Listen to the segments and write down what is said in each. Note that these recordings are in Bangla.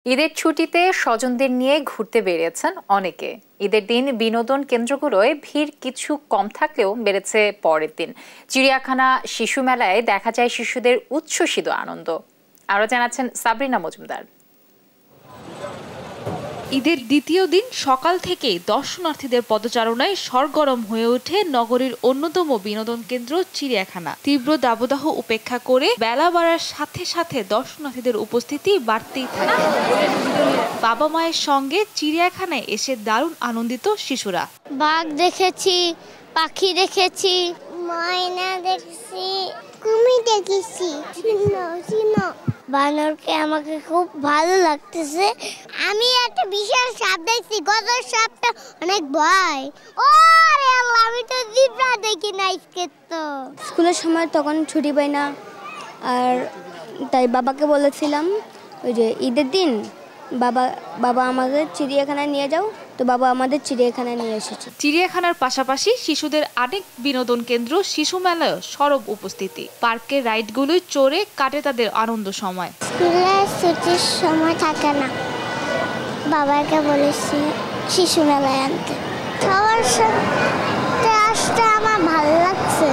ঈদের ছুটিতে স্বজনদের নিয়ে ঘুরতে বেরিয়েছেন অনেকে। ঈদের দিন বিনোদন কেন্দ্রগুলোয় ভিড় কিছু কম থাকলেও বেড়েছে পরের দিন। চিড়িয়াখানা, শিশু মেলায় দেখা যায় শিশুদের উচ্ছ্বসিত আনন্দ। আরো জানাচ্ছেন সাবরিনা মজুমদার। ঈদের দ্বিতীয় দিন সকাল থেকেই দর্শনার্থীদের পদচারণায় সরগরম হয়ে ওঠে নগরীর অন্যতম বিনোদন কেন্দ্র চিড়িয়াখানা। তীব্র দাবদাহ উপেক্ষা করে বেলা বাড়ার সাথে সাথে দর্শনার্থীদের উপস্থিতি বাড়তেই থাকে। বাবা মায়ের সঙ্গে চিড়িয়াখানায় এসে দারুণ আনন্দিত শিশুরা। বাঘ দেখেছি, পাখি দেখেছি, ময়না দেখছি, কুমির দেখেছি, বানরকে আমাকে খুব ভালো লাগতেছে। আমি একটা বিশাল সাপ দেখছি, গজর সাপটা অনেক ভয়। ও আরে আল্লাহ, আমি তো জিব্রা দেখি না। তো স্কুলের সময় তখন ছুটি পাই না, আর তাই বাবাকে বলেছিলাম ওই যে ঈদের দিন বাবা আমাদের চিড়িয়াখানায় নিয়ে যাও, তো বাবা আমাদের চিড়িয়াখানায় নিয়ে এসেছে। চিড়িয়াখানার পাশাপাশি শিশুদের আরেক বিনোদন কেন্দ্র শিশু মেলায় সরব উপস্থিতি। পার্কের রাইডগুলোয় চড়ে কাটে তাদের আনন্দ সময়। স্কুলে ছুটির সময় থাকে না, বাবাকে বলেছি শিশু মেলায় আনতে। সবার সাথে আসতে আমার ভালো লাগছে।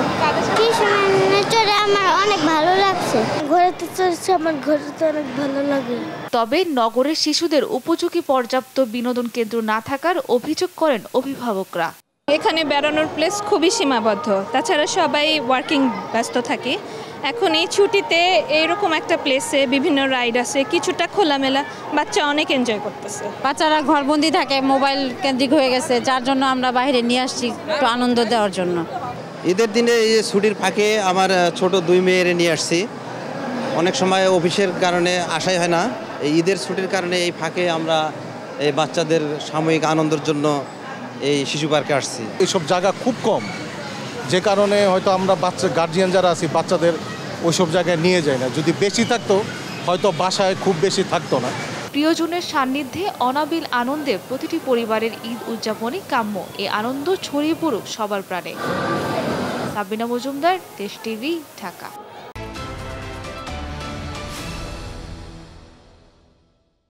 শিশু মেলায় চড়ে আমার অনেক ভালো লাগছে। ঘোরাতে চড়ছে, আমার ঘোরাতে অনেক ভালো লাগে। তবে নগরের শিশুদের উপযোগী পর্যাপ্ত বিনোদন কেন্দ্র না থাকার অভিযোগ করেন অভিভাবকরা। এখানে বেড়ানোর প্লেস খুবই সীমাবদ্ধ, তাছাড়া সবাই ওয়ার্কিং ব্যস্ত থাকে। এখন এই ছুটিতে এইরকম একটা প্লেসে বিভিন্ন রাইড আছে, কিছুটা খোলামেলা, বাচ্চা অনেক এনজয় করতেছে। বাচ্চারা ঘরবন্দি থাকে, মোবাইল কেন্দ্রিক হয়ে গেছে, যার জন্য আমরা বাইরে নিয়ে আসছি একটু আনন্দ দেওয়ার জন্য। ঈদের দিনে এই ছুটির ফাঁকে আমার ছোট 2 মেয়েরে নিয়ে আসছি। অনেক সময় অফিসের কারণে আসাই হয় না, এই ঈদের ছুটির কারণে এই ফাঁকে আমরা এই বাচ্চাদের সাময়িক আনন্দের জন্য এই শিশু পার্কে আসছি। এইসব জায়গা খুব কম, যে কারণে হয়তো আমরা গার্জিয়ান যারা আছি বাচ্চাদের ওইসব জায়গায় নিয়ে যাই না। যদি বেশি থাকতো হয়তো বাসায় খুব বেশি থাকতো না। প্রিয়জনের সান্নিধ্যে অনাবিল আনন্দে প্রতিটি পরিবারের ঈদ উদযাপনই কাম্য। এই আনন্দ ছড়িয়ে পড়ুক সবার প্রাণে। সাবরিনা মজুমদার, দেশ টিভি, ঢাকা।